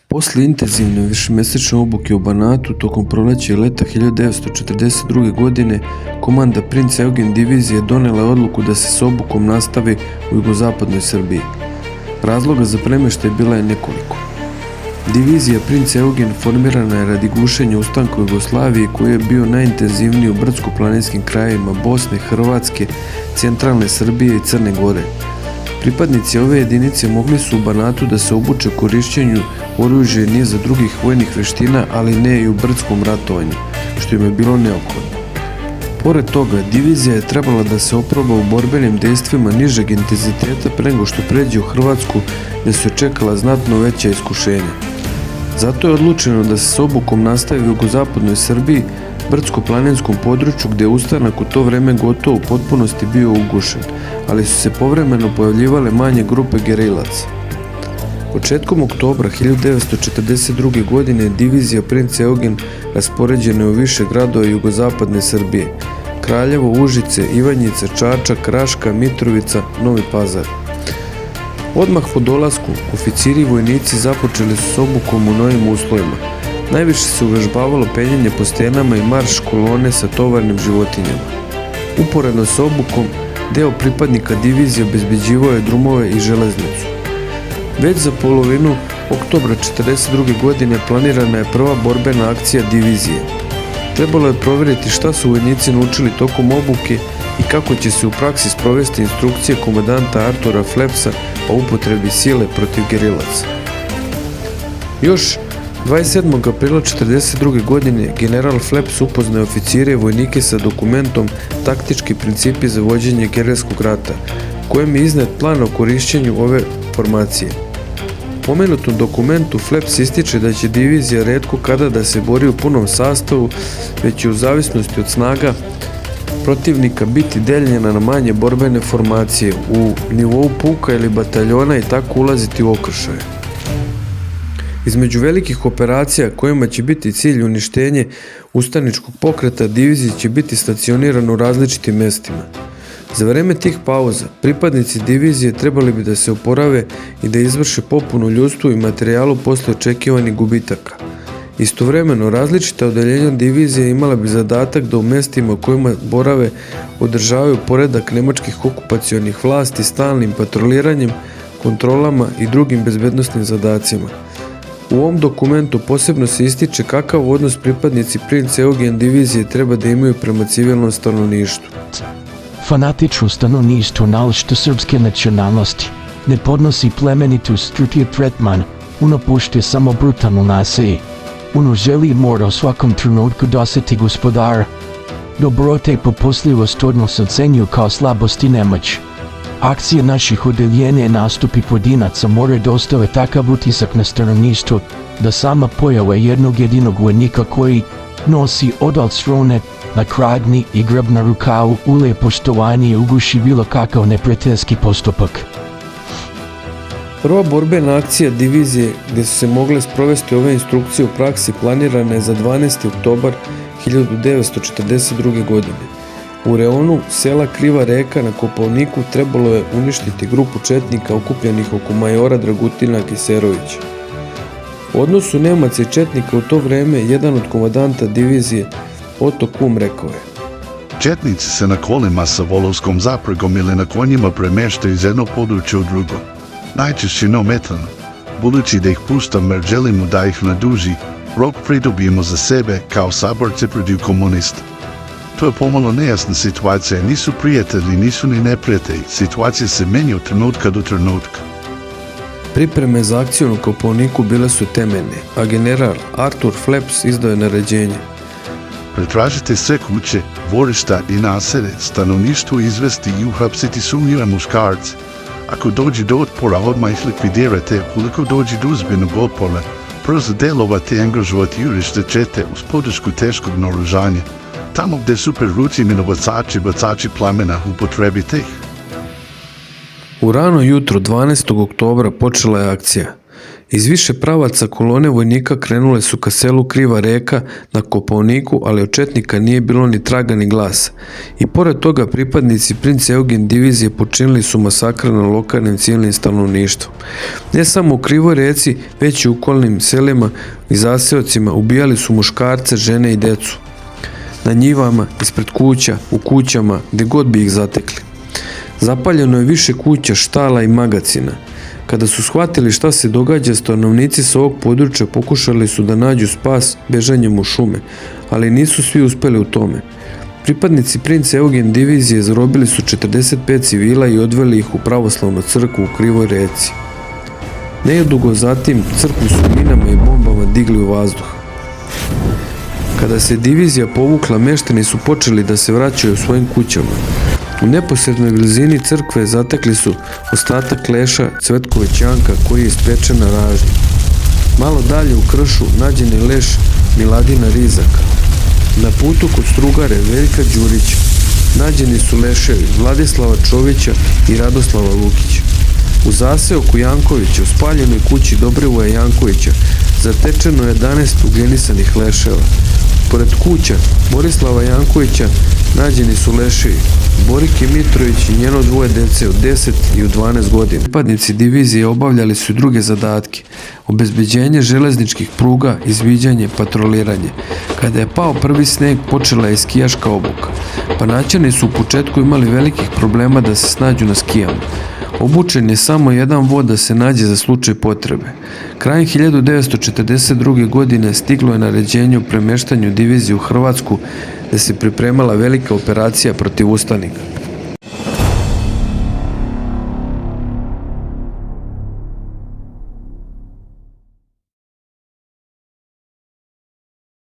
Posle intenzivne višemesečne obuke u Banatu tokom proleća i leta 1942. godine, komanda Princ Eugen divizije donela je odluku da se s obukom nastavi u jugozapadnoj Srbiji. Razloga za premještaj bila je nekoliko. Divizija Princ Eugen formirana je radi gušenja ustanka u Jugoslaviji koji je bio najintenzivniji u brdsko-planinskim krajevima Bosne, Hrvatske, centralne Srbije i Crne Gore. Pripadnici ove jedinice mogli su u Banatu da se obuče u korišćenju oružja i niza drugih vojnih veština, ali ne i u brdskom ratovanju, što im je bilo neophodno. Pored toga, divizija je trebala da se oproba u borbenim dejstvima nižeg intenziteta pre nego što pređe u Hrvatsku, gde su čekala znatno veća iskušenja. Zato je odlučeno da se s obukom nastavi u jugozapadnoj Srbiji, brdsko-planinskom području gde je ustanak u to vreme gotovo u potpunosti bio ugušen, ali su se povremeno pojavljivale manje grupe gerilaca. Početkom oktobra 1942. godine divizija Princ Eugen raspoređena je u više gradova jugozapadne Srbije: Kraljevo, Užice, Ivanjica, Čačak, Raška, Mitrovica, Novi Pazar. Odmah po dolasku, oficiri i vojnici započeli su s obukom u novim uslovima. Najviše se uvežbavalo penjanje po stenama i marš kolone sa tovarnim životinjama. Uporedno s obukom, deo pripadnika divizije obezbeđivao je drumove i železnicu. Već za polovinu oktobra 1942. godine planirana je prva borbena akcija divizije. Trebalo je provjeriti šta su vojnici naučili tokom obuke i kako će se u praksi sprovesti instrukcije komandanta Artura Flepsa o upotrebi sile protiv gerilaca. Još 27. aprila 1942. godine general Fleps upoznao oficire i vojnike sa dokumentom Taktički principi za vođenje gerilskog rata, kojem je iznet plan o korišćenju ove formacije. U pomenutom dokumentu Fleps ističe da će divizija retko kada da se bori u punom sastavu, već će u zavisnosti od snaga protivnika biti deljena na manje borbene formacije u nivou puka ili bataljona i tako ulaziti u okršaje. Između velikih operacija kojima će biti cilj uništenje ustaničkog pokreta, divizije će biti stacionirane u različitim mestima. Za vreme tih pauza, pripadnici divizije trebali bi da se oporave i da izvrše popunu ljudstvu i materijalu posle očekivanih gubitaka. Istovremeno, različita odeljenja divizije imala bi zadatak da u mestima u kojima borave održavaju poredak nemačkih okupacionih vlasti stalnim patroliranjem, kontrolama i drugim bezbednosnim zadacima. U ovom dokumentu posebno se ističe kakav odnos pripadnici Princ Eugen divizije treba da imaju prema civilnom stanovništvu. Fanatično stanovništvo nalište srpske nacionalnosti ne podnosi plemenitu strutiju tretman, ono pušte samo brutalno nasilje. Ono želi i mora u svakom trenutku doseti gospodara. Dobrote i popustljivost odnos ocenjuju kao slabost i nemoć. Akcije naših odeljenja i nastupi pojedinaca moraju da ostave takav utisak na stanovništvo da sama pojava jednog jedinog vojnika koji nosi odal strune na kradni i grb na rukavu ulije poštovanje i uguši bilo kakav neprijateljski postupak. Prva borbena akcija divizije gdje su se mogle sprovesti ove instrukcije u praksi planirana je za 12. oktobar 1942. godine. U reonu sela Kriva Reka na Kopaoniku trebalo je uništiti grupu četnika okupljenih oko majora Dragutina Kiserovića. U odnosu Nemaca i četnika u to vreme jedan od komandanta divizije, Oto Kum, rekao je: Četnici se na kolima sa volovskom zapregom ili na konjima premeštaju iz jednog područja u drugo. Najčešće neometano, budući da ih puštam jer želimo da ih na duži rok pridobijemo za sebe kao saborce protiv komunista. To je pomalo nejasna situacija, nisu prijatelji, nisu ni neprijatelji, situacija se menja od trenutka do trenutka. Pripreme za akciju na Kopaoniku bile su temeljne, a general Artur Fleps izdao je naređenje: Pretražite sve kuće, dvorišta i nasede, stanovništvo izvesti i uhapsiti sumnjive muškarce. Ako dođe do otpora, odmah ih likvidirate. Ukoliko dođe do ozbiljnog otpora, brzo delovati i angažovati jurišne čete uz podršku teškog naoružanja. Tamo gde su preručeni bacači plamena, upotrebite ih. U rano jutro 12. oktobra počela je akcija. Iz više pravaca kolone vojnika krenule su ka selu Kriva Reka na Kopaoniku, ali od četnika nije bilo ni traga ni glasa. I pored toga pripadnici princ Eugen divizije počinili su masakr na lokalnim civilnim stanovništvom. Ne samo u Krivoj Reci, već i u okolnim selima i zaseocima ubijali su muškarce, žene i decu. Na njivama, ispred kuća, u kućama, gdje god bi ih zatekli. Zapaljeno je više kuća, štala i magacina. Kada su shvatili šta se događa, stanovnici sa ovog područja pokušali su da nađu spas bežanjem u šume, ali nisu svi uspeli u tome. Pripadnici princ Eugen divizije zarobili su 45 civila i odveli ih u pravoslavnu crkvu u Krivoj Reci. Nedugo zatim crkvu su minama i bombama digli u vazduh. Kada se divizija povukla, meštani su počeli da se vraćaju u svojim kućama. U neposrednoj blizini crkve zatekli su ostatak leša Cvetkovićanka koji je ispečen na ražnju. Malo dalje u kršu nađen je leš Miladina Rizaka. Na putu kod strugare Veljka Đurića nađeni su leševi Vladislava Čovića i Radoslava Lukića. U zaseoku Jankovića, u spaljenoj kući Dobrivoja Jankovića, zatečeno je 11 ugljenisanih leševa. Pored kuća Borislava Jankovića nađeni su leševi Borike Mitrović i njeno dvoje dece od 10 i od 12 godina. Pripadnici divizije obavljali su i druge zadatke: obezbeđenje železničkih pruga, izviđanje, patroliranje. Kada je pao prvi sneg, počela je skijaška obuka. Panaćani su u početku imali velikih problema da se snađu na skijama. Obučen je samo jedan vod da se nađe za slučaj potrebe. Krajem 1942. godine stiglo je naređenje o premještanju divizije u Hrvatsku, gdje se pripremala velika operacija protiv ustanika.